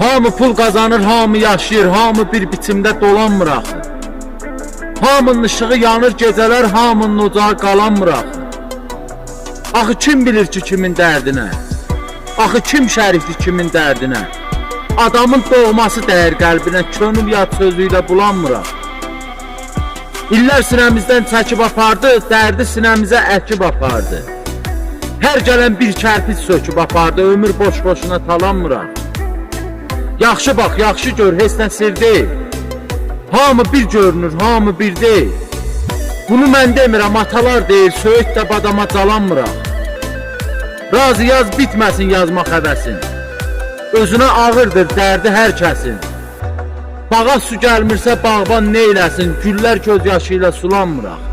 Hamı pul qazanır, hamı yaşayır, hamı bir biçimdə dolanmır axı. Hamının ışığı yanır gecələr, hamının ocağı qalanmır axı. Axı kim bilir ki kimin dərdinə? Axı kim şərikdir kimin dərdinə? Adamın doğması dəyər qəlbinə, könül yad sözüylə bulanmır axı. İllər sinəmizdən çəkib apardı, dərdi sinəmizə əkib apardı. Hər gələn bir kərpic söküb apardı, ömür boş-boşuna talanmır axı. Yaxşı bax, yaxşı gör, heç nə sir deyil. Hamı bir görünür, hamı bir deyil. Bunu mən demirəm, atalar deyil, söyüd də badama calanmır axı. Razı yaz bitməsin yazmaq həvəsin. Özünə ağırdır dərdi hər kəsin. Bağa su gəlmirsə bağban neyləsin, güllər göz yaşı ilə sulanmır axı.